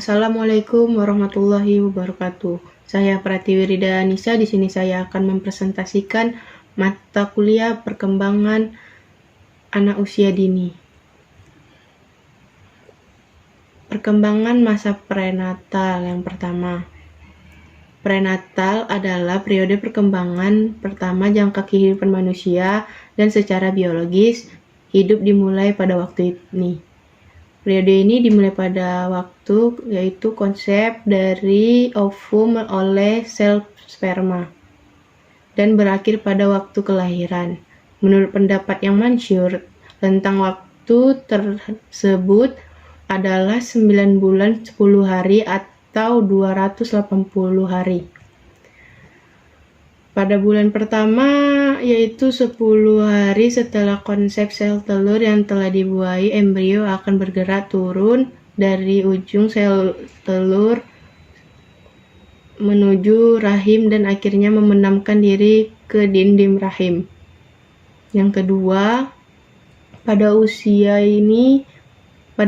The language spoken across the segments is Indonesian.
Assalamualaikum warahmatullahi wabarakatuh. Saya Pratiwi Rida Anissa. Di sini saya akan mempresentasikan mata kuliah perkembangan anak usia dini. Perkembangan masa prenatal yang pertama. Prenatal adalah periode perkembangan pertama jangka kehidupan manusia dan secara biologis hidup dimulai pada waktu ini. Periode ini dimulai pada waktu yaitu konsep dari ovum oleh sel sperma dan berakhir pada waktu kelahiran. Menurut pendapat yang masyhur, rentang waktu tersebut adalah 9 bulan 10 hari atau 280 hari. Pada bulan pertama, yaitu 10 hari setelah konsep sel telur yang telah dibuahi, embrio akan bergerak turun dari ujung sel telur menuju rahim dan akhirnya memendamkan diri ke dinding rahim. Yang kedua, pada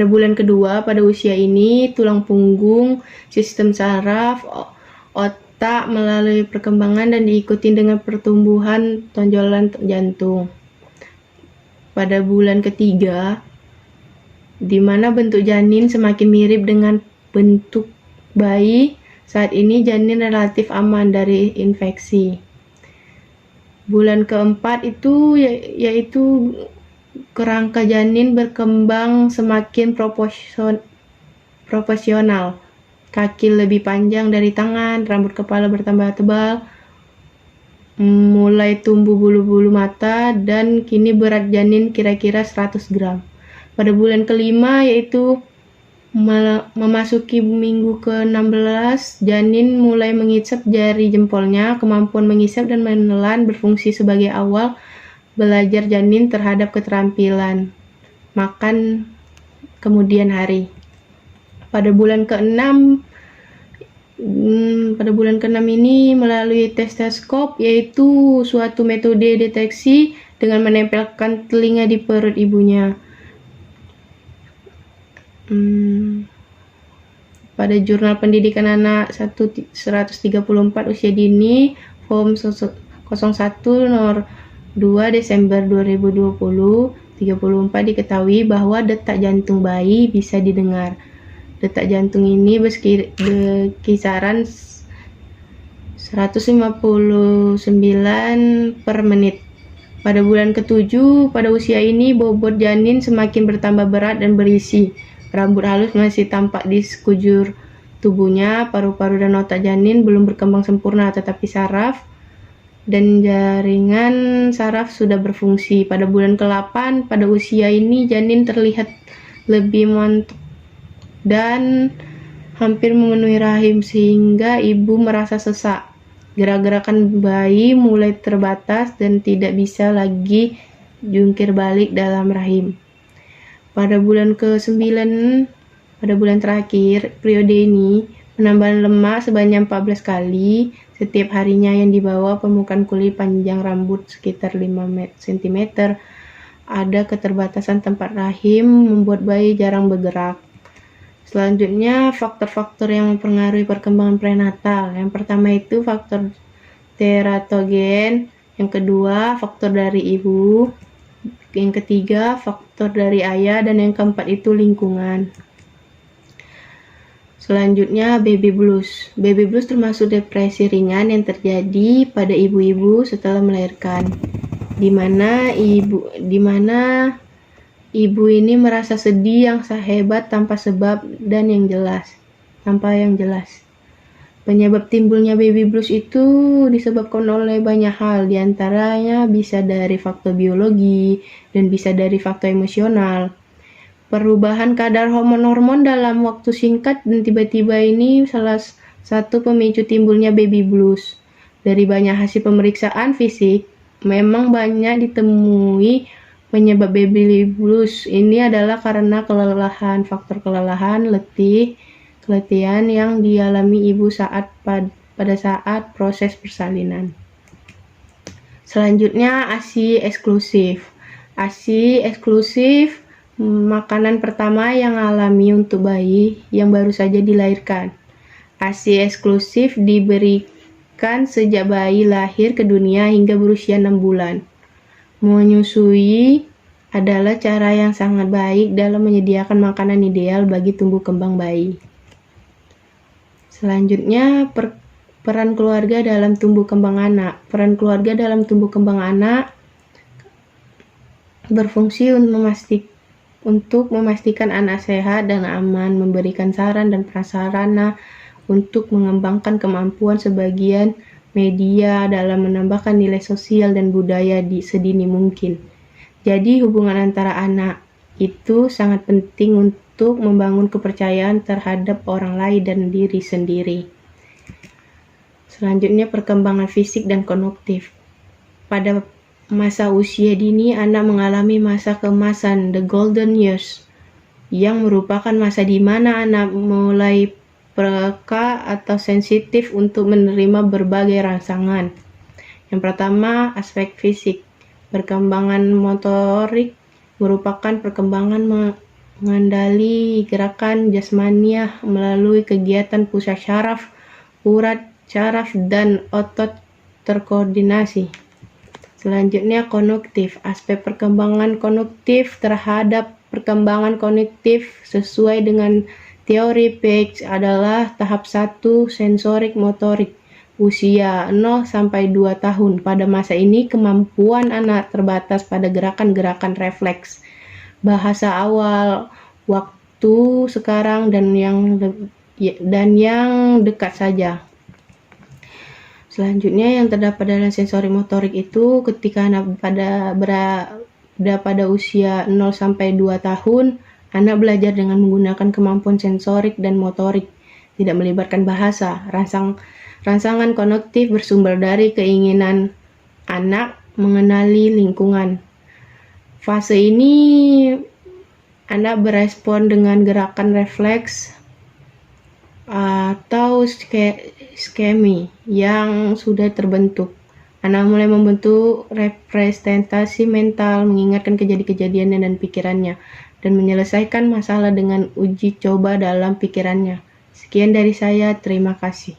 bulan kedua, pada usia ini, tulang punggung, sistem saraf, otak melalui perkembangan dan diikuti dengan pertumbuhan tonjolan jantung. Pada bulan ketiga, di mana bentuk janin semakin mirip dengan bentuk bayi, saat ini janin relatif aman dari infeksi. Bulan keempat itu yaitu kerangka janin berkembang semakin proporsional. Kaki lebih panjang dari tangan, rambut kepala bertambah tebal, mulai tumbuh bulu-bulu mata, dan kini berat janin kira-kira 100 gram. Pada bulan kelima, yaitu memasuki minggu ke-16, janin mulai mengisap jari jempolnya. Kemampuan mengisap dan menelan berfungsi sebagai awal belajar janin terhadap keterampilan makan kemudian hari. Pada bulan ke-6 ini melalui tes stetoskop, yaitu suatu metode deteksi dengan menempelkan telinga di perut ibunya. Pada Jurnal Pendidikan Anak 134 usia dini Form 01 nomor 2 Desember 2020 34 diketahui bahwa detak jantung bayi bisa didengar. Detak jantung ini berkisaran 159 per menit. Pada bulan ke-7 pada usia ini bobot janin semakin bertambah berat dan berisi. Rambut halus masih tampak di sekujur tubuhnya. Paru-paru dan otak janin belum berkembang sempurna, tetapi saraf dan jaringan saraf sudah berfungsi. Pada bulan ke-8 pada usia ini janin terlihat lebih montok dan hampir memenuhi rahim sehingga ibu merasa sesak. Gerak-gerakan bayi mulai terbatas dan tidak bisa lagi jungkir balik dalam rahim. Pada bulan ke-9, pada bulan terakhir periode ini, penambahan lemak sebanyak 14 kali setiap harinya yang dibawa permukaan kulit panjang rambut sekitar 5 cm. Ada keterbatasan tempat rahim membuat bayi jarang bergerak. Selanjutnya, faktor-faktor yang mempengaruhi perkembangan prenatal. Yang pertama itu faktor teratogen, yang kedua faktor dari ibu, yang ketiga faktor dari ayah, dan yang keempat itu lingkungan. Selanjutnya, baby blues. Baby blues termasuk depresi ringan yang terjadi pada ibu-ibu setelah melahirkan, di mana ibu ini merasa sedih yang hebat tanpa yang jelas. Penyebab timbulnya baby blues itu disebabkan oleh banyak hal, diantaranya bisa dari faktor biologi dan bisa dari faktor emosional. Perubahan kadar hormon dalam waktu singkat dan tiba-tiba ini salah satu pemicu timbulnya baby blues. Dari banyak hasil pemeriksaan fisik, memang banyak ditemui penyebab baby blues ini adalah karena kelelahan, faktor kelelahan, keletihan yang dialami ibu pada saat proses persalinan. Selanjutnya, ASI eksklusif. ASI eksklusif Makanan pertama yang alami untuk bayi yang baru saja dilahirkan. ASI eksklusif diberikan sejak bayi lahir ke dunia hingga berusia 6 bulan. Menyusui adalah cara yang sangat baik dalam menyediakan makanan ideal bagi tumbuh kembang bayi. Selanjutnya, peran keluarga dalam tumbuh kembang anak. Peran keluarga dalam tumbuh kembang anak berfungsi untuk memastikan anak sehat dan aman, memberikan saran dan prasarana untuk mengembangkan kemampuan sebagian media dalam menambahkan nilai sosial dan budaya sedini mungkin. Jadi hubungan antara anak itu sangat penting untuk membangun kepercayaan terhadap orang lain dan diri sendiri. Selanjutnya, perkembangan fisik dan kognitif. Pada masa usia dini, anak mengalami masa keemasan, the golden years, yang merupakan masa di mana anak mulai peka atau sensitif untuk menerima berbagai rangsangan. Yang pertama, aspek fisik. Perkembangan motorik merupakan perkembangan mengendali gerakan jasmaniah melalui kegiatan pusat syaraf, urat syaraf, dan otot terkoordinasi. Selanjutnya, kognitif. Aspek perkembangan kognitif terhadap perkembangan kognitif sesuai dengan teori Peck adalah tahap 1 sensorik motorik usia 0 sampai 2 tahun. Pada masa ini kemampuan anak terbatas pada gerakan-gerakan refleks, bahasa awal, waktu sekarang dan yang dekat saja. Selanjutnya, yang terdapat dalam sensori motorik itu ketika anak pada usia 0 sampai 2 tahun, anak belajar dengan menggunakan kemampuan sensorik dan motorik, tidak melibatkan bahasa. Rangsangan kognitif bersumber dari keinginan anak mengenali lingkungan. Fase ini anak berespon dengan gerakan refleks atau skemi yang sudah terbentuk. Anak mulai membentuk representasi mental, mengingatkan kejadian-kejadiannya dan pikirannya, dan menyelesaikan masalah dengan uji coba dalam pikirannya. Sekian dari saya, terima kasih.